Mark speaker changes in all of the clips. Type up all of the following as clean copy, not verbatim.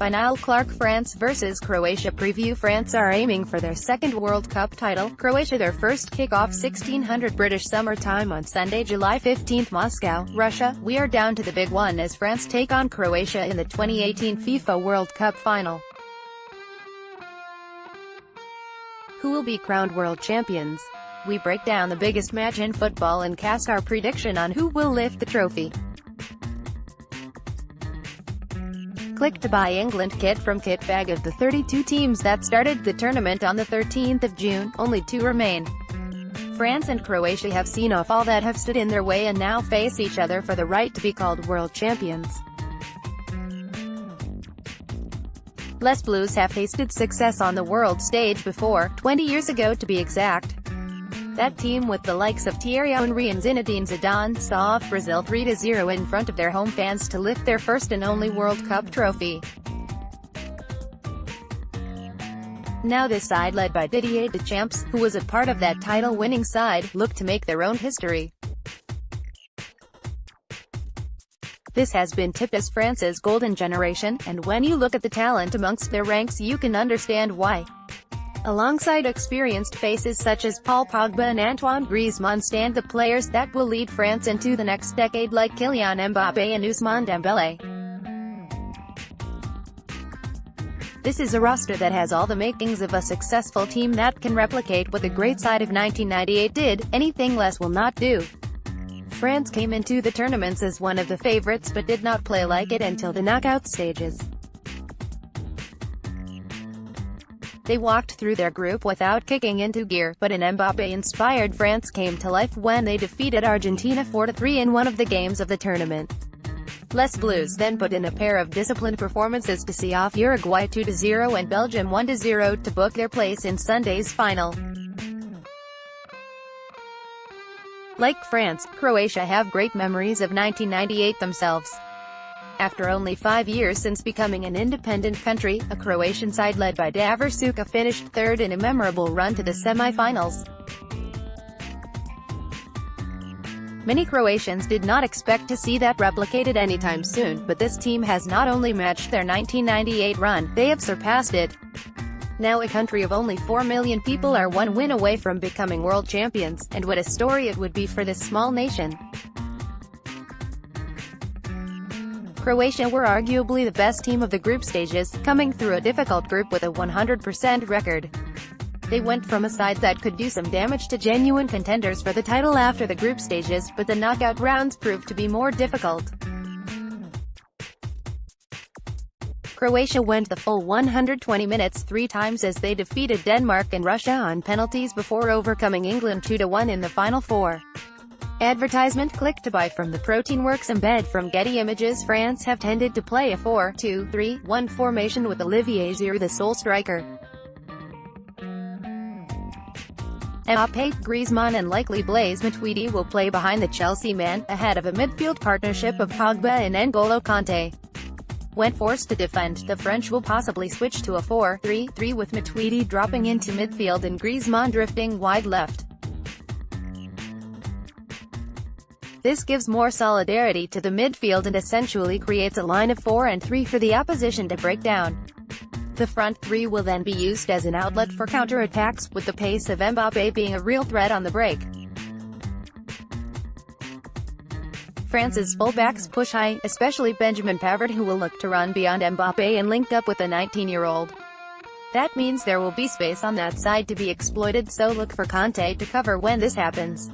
Speaker 1: by Niall Clarke France vs Croatia Preview France are aiming for their second World Cup title. Croatia their first kick-off 1600 British Summer Time on Sunday, July 15, Moscow, Russia. We are down to the big one as France take on Croatia in the 2018 FIFA World Cup final. Who will be crowned world champions? We break down the biggest match in football and cast our prediction on who will lift the trophy. Click to buy England kit from KITBAG. Of the 32 teams that started the tournament on the 13th of June, only 2 remain. France and Croatia have seen off all that have stood in their way and now face each other for the right to be called world champions. Les Blues have tasted success on the world stage before, 20 years ago to be exact. That team with the likes of Thierry Henry and Zinedine Zidane saw off Brazil 3-0 in front of their home fans to lift their first and only World Cup trophy. Now this side, led by Didier Deschamps, who was a part of that title-winning side, look to make their own history. This has been tipped as France's golden generation, and when you look at the talent amongst their ranks you can understand why. Alongside experienced faces such as Paul Pogba and Antoine Griezmann stand the players that will lead France into the next decade, like Kylian Mbappé and Ousmane Dembélé. This is a roster that has all the makings of a successful team that can replicate what the great side of 1998 did. Anything less will not do. France came into the tournaments as one of the favorites but did not play like it until the knockout stages. They walked through their group without kicking into gear, but an Mbappé-inspired France came to life when they defeated Argentina 4-3 in one of the games of the tournament. Les Blues then put in a pair of disciplined performances to see off Uruguay 2-0 and Belgium 1-0 to book their place in Sunday's final. Like France, Croatia have great memories of 1998 themselves. After only 5 years since becoming an independent country, a Croatian side led by Davor Suka finished third in a memorable run to the semi-finals. Many Croatians did not expect to see that replicated anytime soon, but this team has not only matched their 1998 run, they have surpassed it. Now a country of only 4 million people are one win away from becoming world champions, and what a story it would be for this small nation. Croatia were arguably the best team of the group stages, coming through a difficult group with a 100% record. They went from a side that could do some damage to genuine contenders for the title after the group stages, but the knockout rounds proved to be more difficult. Croatia went the full 120 minutes 3 times as they defeated Denmark and Russia on penalties before overcoming England 2-1 in the Final Four. Advertisement. Click to buy from the Protein Works. Embed from Getty Images. France have tended to play a 4-2-3-1 formation with Olivier Giroud the sole striker. Mbappé, Griezmann and likely Blaise Matuidi will play behind the Chelsea man, ahead of a midfield partnership of Pogba and N'Golo Kanté. When forced to defend, the French will possibly switch to a 4-3-3 with Matuidi dropping into midfield and Griezmann drifting wide left. This gives more solidarity to the midfield and essentially creates a line of 4 and 3 for the opposition to break down. The front 3 will then be used as an outlet for counter-attacks, with the pace of Mbappé being a real threat on the break. France's fullbacks push high, especially Benjamin Pavard, who will look to run beyond Mbappé and link up with the 19-year-old. That means there will be space on that side to be exploited, so look for Kanté to cover when this happens.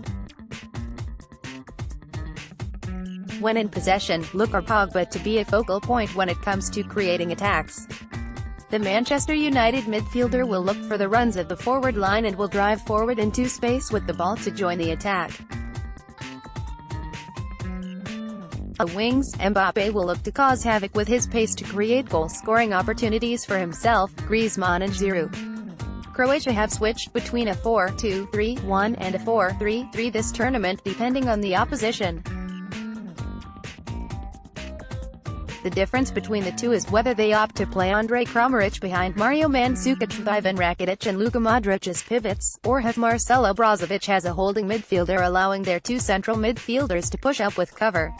Speaker 1: When in possession, look for Pogba to be a focal point when it comes to creating attacks. The Manchester United midfielder will look for the runs of the forward line and will drive forward into space with the ball to join the attack. On the wings, Mbappé will look to cause havoc with his pace to create goal-scoring opportunities for himself, Griezmann and Giroud. Croatia have switched between a 4-2-3-1 and a 4-3-3 this tournament depending on the opposition. The difference between the two is whether they opt to play Andrej Kramaric behind Mario Mandzukic with Ivan Rakitic and Luka Modric as pivots, or have Marcelo Brozovic as a holding midfielder, allowing their 2 central midfielders to push up with cover.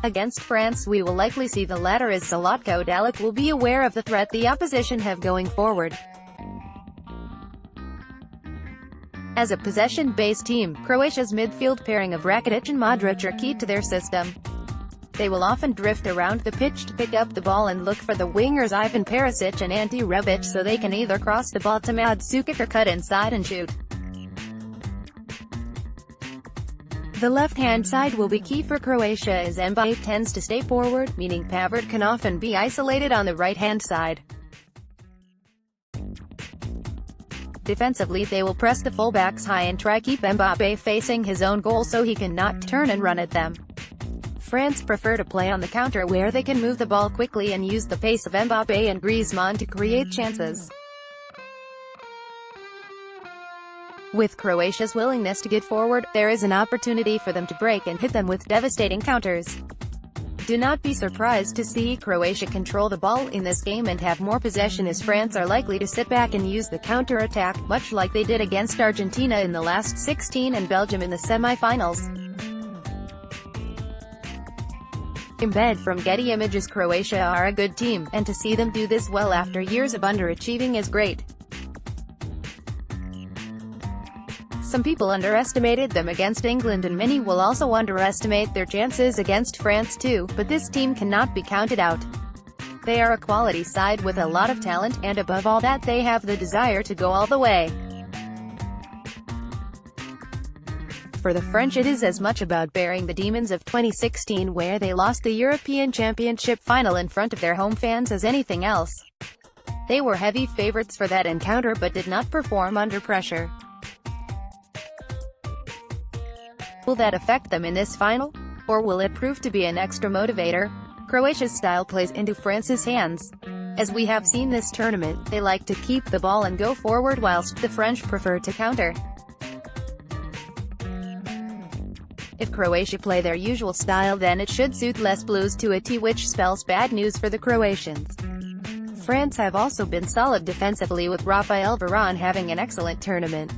Speaker 1: Against France we will likely see the latter, as Zlatko Dalic will be aware of the threat the opposition have going forward. As a possession-based team, Croatia's midfield pairing of Rakitic and Modric are key to their system. They will often drift around the pitch to pick up the ball and look for the wingers Ivan Perisic and Ante Rebic, so they can either cross the ball to Mandzukic or cut inside and shoot. The left-hand side will be key for Croatia, as Mbappe tends to stay forward, meaning Pavard can often be isolated on the right-hand side. Defensively they will press the fullbacks high and try keep Mbappe facing his own goal so he cannot turn and run at them. France prefer to play on the counter, where they can move the ball quickly and use the pace of Mbappe and Griezmann to create chances. With Croatia's willingness to get forward, there is an opportunity for them to break and hit them with devastating counters. Do not be surprised to see Croatia control the ball in this game and have more possession, as France are likely to sit back and use the counter-attack, much like they did against Argentina in the last 16 and Belgium in the semi-finals. Embed from Getty Images. Croatia are a good team, and to see them do this well after years of underachieving is great. Some people underestimated them against England, and many will also underestimate their chances against France too, but this team cannot be counted out. They are a quality side with a lot of talent, and above all that they have the desire to go all the way. For the French it is as much about bearing the demons of 2016, where they lost the European Championship final in front of their home fans, as anything else. They were heavy favorites for that encounter but did not perform under pressure. Will that affect them in this final? Or will it prove to be an extra motivator? Croatia's style plays into France's hands. As we have seen this tournament, they like to keep the ball and go forward, whilst the French prefer to counter. If Croatia play their usual style, then it should suit Les Blues to a T, which spells bad news for the Croatians. France have also been solid defensively, with Rafael Varane having an excellent tournament.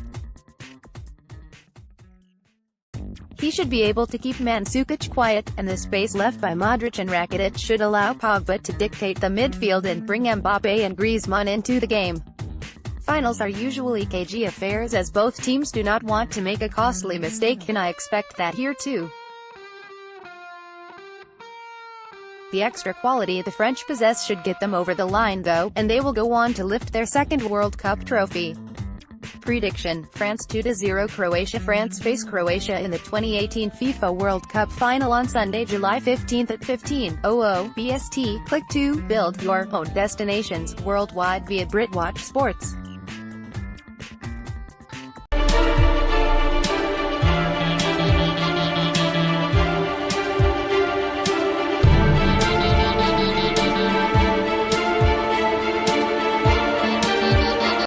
Speaker 1: He should be able to keep Mandzukic quiet, and the space left by Modric and Rakitic should allow Pogba to dictate the midfield and bring Mbappe and Griezmann into the game. Finals are usually cagey affairs, as both teams do not want to make a costly mistake, and I expect that here too. The extra quality the French possess should get them over the line though, and they will go on to lift their second World Cup trophy. Prediction: France 2-0 Croatia. France face Croatia in the 2018 FIFA World Cup final on Sunday, July 15th at 15:00 BST. Click to build your own destinations worldwide via BritWatch Sports.